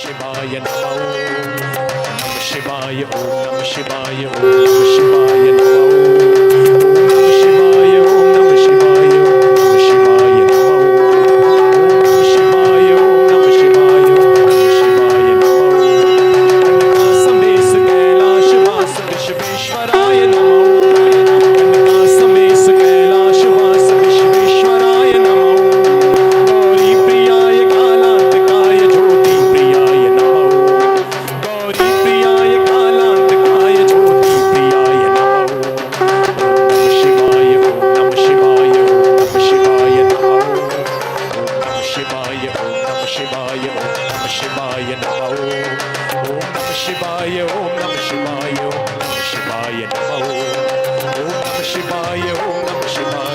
शिवाय नमः ओम नमः शिवाय ओम नमः शिवाय ओम नमः शिवाय नमः ओम नमः शिवाय ओम नमः शिवाय ओम नमः शिवाय नमः ओम नमः शिवाय ओम नमः शिवाय ओम नमः शिवाय नमः समेस कैलाश वास विश्वेश्वराय नमः समेस कैलाश वास विश्वेश्वराय नमः गौरी प्रियाय कालांतकाय ज्योति प्रियाय नमः गौरी प्रियाय कालांतकाय ज्योति प्रियाय नमः नमः शिवाय ओम नमः शिवाय ओम नमः शिवाय नमः ओम नमः शिवाय ओम नमः शिवाय ओम नमः शिवाय नमः ओम नमः शिवाय ओम नमः शिवाय ओम नमः शिवाय नमः ओम नमः शिवाय ओम नमः शिवाय